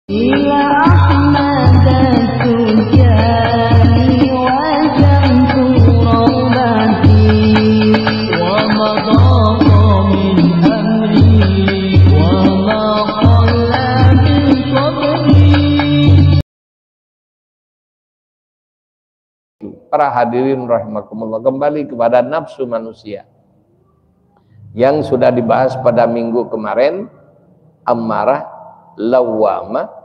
إلى أحمد التجاني وجمت روضتي ومضى من أمري وما قل من صبري. Para hadirin rahimakumullah, kembali kepada nafsu manusia yang sudah dibahas pada minggu kemarin, ammarah, lawwamah,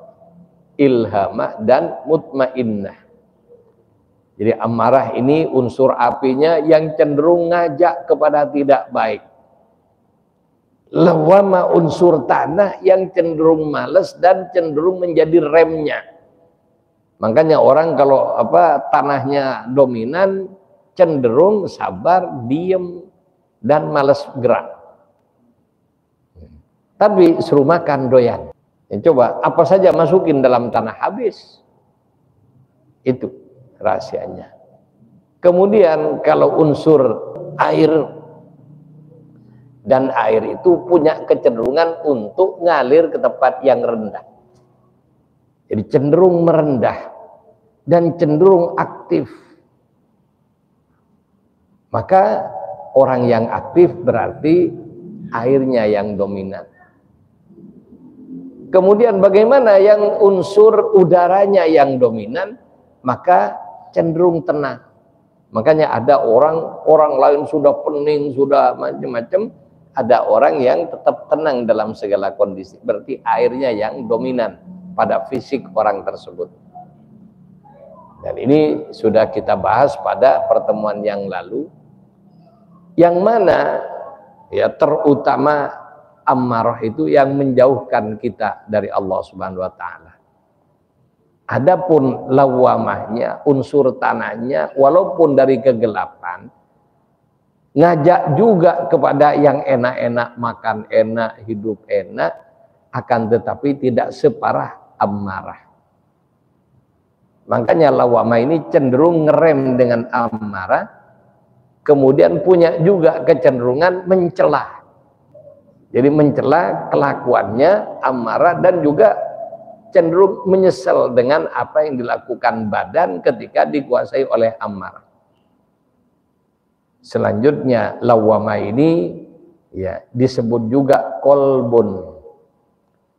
ilhamah, dan mutmainnah. Jadi ammarah ini unsur apinya yang cenderung ngajak kepada tidak baik. Lawwamah unsur tanah yang cenderung malas dan cenderung menjadi remnya. Makanya orang kalau tanahnya dominan cenderung sabar, diem, dan malas gerak. Tapi suruh makan doyan. Coba apa saja masukin dalam tanah habis. Itu rahasianya. Kemudian kalau unsur air, dan air itu punya kecenderungan untuk ngalir ke tempat yang rendah. Jadi cenderung merendah dan cenderung aktif. Maka orang yang aktif berarti airnya yang dominan. Kemudian bagaimana yang unsur udaranya yang dominan, maka cenderung tenang. Makanya ada orang lain sudah pening, sudah macam-macam, ada orang yang tetap tenang dalam segala kondisi. Berarti airnya yang dominan pada fisik orang tersebut. Dan ini sudah kita bahas pada pertemuan yang lalu, yang mana ya terutama ammarah itu yang menjauhkan kita dari Allah Subhanahu wa taala. Adapun lawwamahnya, unsur tanahnya, walaupun dari kegelapan, ngajak juga kepada yang enak-enak, makan enak, hidup enak, akan tetapi tidak separah ammarah. Makanya lawwamah ini cenderung ngerem dengan ammarah, kemudian punya juga kecenderungan mencela. Jadi mencela kelakuannya ammarah dan juga cenderung menyesal dengan apa yang dilakukan badan ketika dikuasai oleh ammarah. Selanjutnya lawwamah ini ya disebut juga kolbun.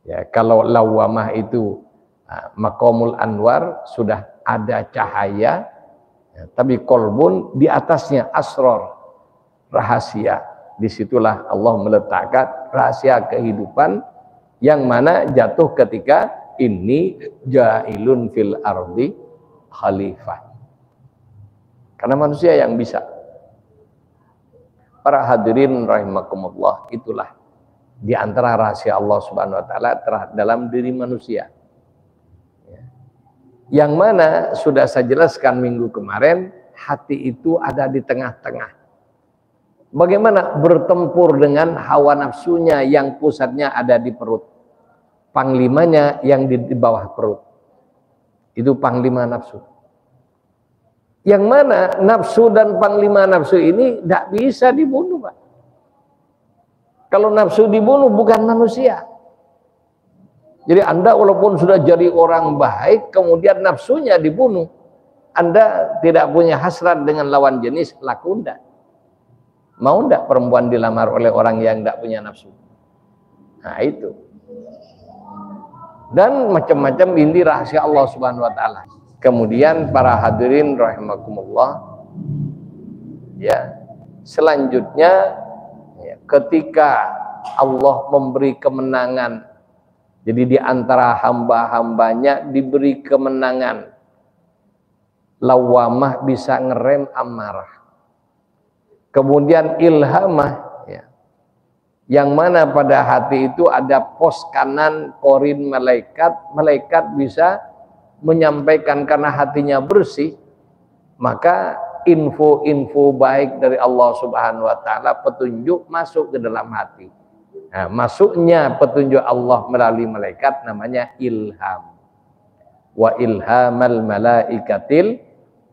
Ya, kalau lawwamah itu maqamul anwar, sudah ada cahaya, ya, tapi kolbun di atasnya asror, rahasia. Disitulah Allah meletakkan rahasia kehidupan yang mana jatuh ketika ini ja'ilun fil ardi khalifah. Karena manusia yang bisa. Para hadirin rahimakumullah, itulah di antara rahasia Allah Subhanahu wa taala dalam diri manusia. Yang mana sudah saya jelaskan minggu kemarin, hati itu ada di tengah-tengah. Bagaimana bertempur dengan hawa nafsunya yang pusatnya ada di perut, panglimanya yang di bawah perut. Itu panglima nafsu. Yang mana nafsu dan panglima nafsu ini tidak bisa dibunuh, Pak. Kalau nafsu dibunuh bukan manusia. Jadi Anda walaupun sudah jadi orang baik, kemudian nafsunya dibunuh, Anda tidak punya hasrat dengan lawan jenis, laku enggak. Mau enggak perempuan dilamar oleh orang yang enggak punya nafsu? Nah itu. Dan macam-macam ini rahasia Allah Subhanahu wa taala. Kemudian para hadirin rahimakumullah, ya, selanjutnya ya, ketika Allah memberi kemenangan, jadi di antara hamba-hambanya diberi kemenangan, lawwamah bisa ngerem ammarah. Kemudian ilhamah, ya, yang mana pada hati itu ada pos kanan korin malaikat. Malaikat bisa menyampaikan karena hatinya bersih, maka info-info baik dari Allah Subhanahu wa taala, petunjuk masuk ke dalam hati. Nah, masuknya petunjuk Allah melalui malaikat namanya ilham. Wa ilhamal malaikatil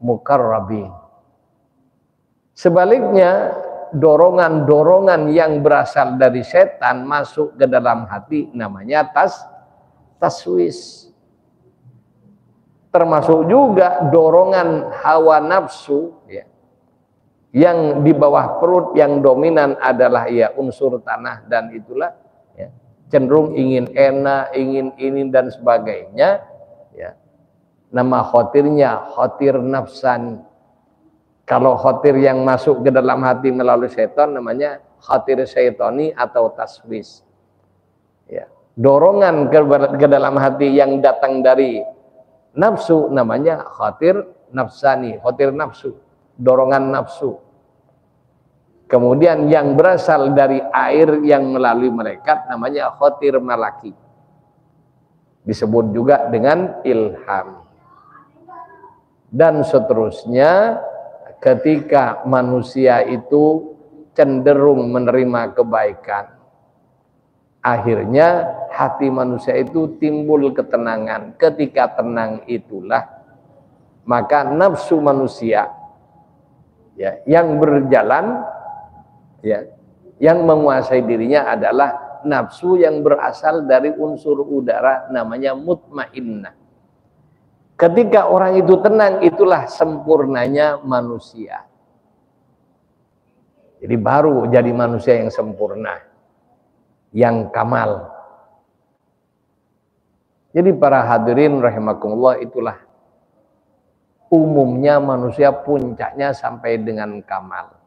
mukarrabin. Sebaliknya, dorongan-dorongan yang berasal dari setan masuk ke dalam hati namanya taswis. Termasuk juga dorongan hawa nafsu ya, yang di bawah perut yang dominan adalah ya unsur tanah, dan itulah ya, cenderung ingin enak, ingin ini dan sebagainya ya. Nama khotirnya khotir nafsan. Kalau khotir yang masuk ke dalam hati melalui setan namanya khotir syaitani atau taswis ya. Dorongan ke dalam hati yang datang dari nafsu namanya khotir nafsani, khotir nafsu, dorongan nafsu. Kemudian yang berasal dari air yang melalui malaikat namanya khotir malaki, disebut juga dengan ilham. Dan seterusnya, ketika manusia itu cenderung menerima kebaikan, akhirnya hati manusia itu timbul ketenangan. Ketika tenang itulah maka nafsu manusia ya, yang berjalan ya, yang menguasai dirinya adalah nafsu yang berasal dari unsur udara namanya mutmainnah. Ketika orang itu tenang, itulah sempurnanya manusia. Jadi baru jadi manusia yang sempurna, yang kamal. Jadi para hadirin rahimakumullah, itulah umumnya manusia puncaknya sampai dengan kamal.